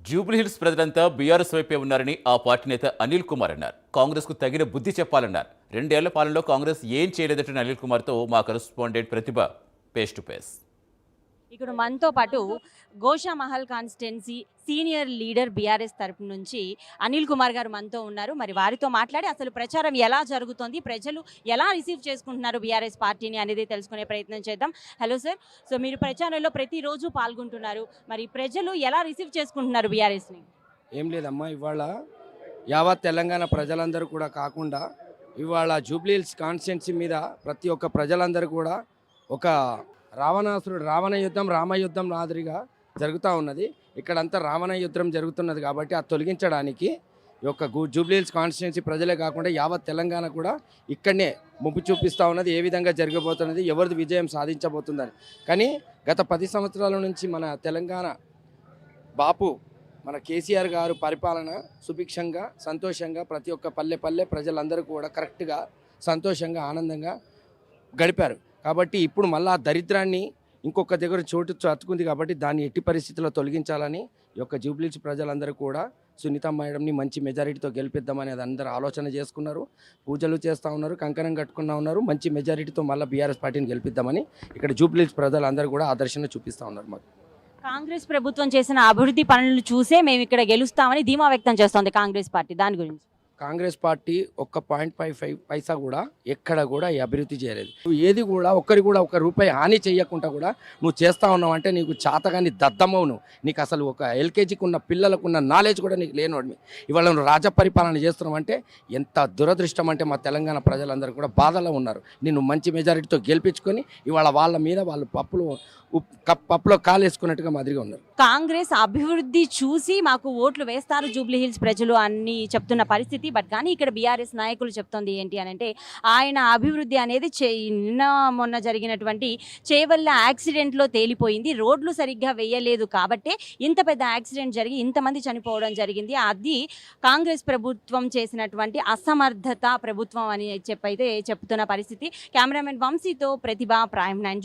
జూబ్లీహిల్స్ ప్రజలంతా బీఆర్ఎస్ వైపే ఉన్నారని ఆ పార్టీ నేత అనిల్ కుమార్ అన్నారు. కాంగ్రెస్కు తగిన బుద్ధి చెప్పాలన్నారు. 2 ఏళ్ల పాలనలో కాంగ్రెస్ ఏం చేయలేదంటున్న అనిల్ కుమార్తో మా correspondent Pratibha face to face. ఇక్కడ మనతో పాటు Goshamahal constituency senior leader BRS తరపు నుంచి అనిల్ కుమార్ గారు మనతో ఉన్నారు. మరి వారితో మాట్లాడి అసలు ప్రచారం ఎలా జరుగుతోంది, ప్రజలు ఎలా రిసీవ్ చేసుకుంటున్నారు బీఆర్ఎస్ పార్టీని అనేది తెలుసుకునే ప్రయత్నం చేద్దాం. హలో సార్, సో మీరు ప్రచారంలో ప్రతిరోజు పాల్గొంటున్నారు. మరి ప్రజలు ఎలా రిసీవ్ చేసుకుంటున్నారు బీఆర్ఎస్ని? ఏం లేదమ్మా, ఇవాళ యావత్ తెలంగాణ ప్రజలందరూ కూడా కాకుండా ఇవాళ జూబ్లీహిల్స్ కాన్స్టిట్యున్సీ మీద ప్రతి ఒక్క ప్రజలందరూ కూడా ఒక రావణ యుద్ధం రామయుద్ధం మాదిరిగా జరుగుతూ ఉన్నది. ఇక్కడంతా రావణ యుద్ధం జరుగుతున్నది కాబట్టి అది తొలగించడానికి ఈ యొక్క జూబ్లీహిల్స్ కాన్స్టిట్యున్సీ ప్రజలే కాకుండా యావత్ తెలంగాణ కూడా ఇక్కడనే ముప్పు చూపిస్తూ ఉన్నది. ఏ విధంగా జరగబోతున్నది, ఎవరిది విజయం సాధించబోతుందని. కానీ గత 10 సంవత్సరాల నుంచి మన తెలంగాణ బాపు మన కేసీఆర్ గారు పరిపాలన సుభిక్షంగా సంతోషంగా ప్రతి ఒక్క పల్లె ప్రజలందరూ కూడా కరెక్ట్గా సంతోషంగా ఆనందంగా గడిపారు. కాబట్టి ఇప్పుడు మళ్ళీ ఆ దరిద్రాన్ని ఇంకొక దగ్గర చోటు చతుకుంది కాబట్టి దాన్ని ఎట్టి పరిస్థితుల్లో తొలగించాలని ఈ యొక్క జూబ్లీహిల్స్ ప్రజలందరూ కూడా సునీత మేడంని మంచి మెజారిటీతో గెలిపిద్దామనేది అందరూ ఆలోచన చేసుకున్నారు. పూజలు చేస్తూ ఉన్నారు, కంకణం కట్టుకున్నా ఉన్నారు. మంచి మెజారిటీతో మళ్ళీ బీఆర్ఎస్ పార్టీని గెలిపిద్దామని ఇక్కడ జూబ్లీహిల్స్ ప్రజలందరూ కూడా ఆదర్శన చూపిస్తూ ఉన్నారు. మాకు కాంగ్రెస్ ప్రభుత్వం చేసిన అభివృద్ధి పనులు చూసే మేము ఇక్కడ గెలుస్తామని ధీమా వ్యక్తం చేస్తోంది కాంగ్రెస్ పార్టీ. దాని గురించి కాంగ్రెస్ పార్టీ ఒక్క 0.55 పైసా కూడా ఎక్కడ కూడా ఈ అభివృద్ధి చేయలేదు. నువ్వు ఏది కూడా ఒక్క రూపాయి హాని చేయకుండా కూడా నువ్వు చేస్తా ఉన్నావు అంటే నీకు చాతగాని దద్దమ్మవు. నువ్వు నీకు అసలు ఒక ఎల్కేజీకి ఉన్న పిల్లలకు ఉన్న నాలెడ్జ్ కూడా నీకు లేనివాడిని. ఇవాళ నువ్వు రాజ పరిపాలన చేస్తున్నావు అంటే ఎంత దురదృష్టం అంటే మా తెలంగాణ ప్రజలందరూ కూడా బాధలో ఉన్నారు. నిన్ను మంచి మెజారిటీతో గెలిపించుకొని ఇవాళ వాళ్ళ మీద వాళ్ళు పప్పులో కాలేసుకున్నట్టుగా మాదిరిగా ఉన్నారు. కాంగ్రెస్ అభివృద్ధి చూసి మాకు ఓట్లు వేస్తారు జూబ్లీహిల్స్ ప్రజలు అని చెప్తున్న పరిస్థితి. బట్ కానీ ఇక్కడ బీఆర్ఎస్ నాయకులు చెప్తోంది ఏంటి అని అంటే ఆయన అభివృద్ధి అనేది నిన్న మొన్న జరిగినటువంటి చేవల్ల యాక్సిడెంట్లో తేలిపోయింది. రోడ్లు సరిగ్గా వేయలేదు కాబట్టే ఇంత పెద్ద యాక్సిడెంట్ జరిగి ఇంతమంది చనిపోవడం జరిగింది. అది కాంగ్రెస్ ప్రభుత్వం చేసినటువంటి అసమర్థత ప్రభుత్వం అని చెప్పైతే చెప్తున్న పరిస్థితి. కెమెరామెన్ వంశీతో ప్రతిభ, ప్రైమ్ 9.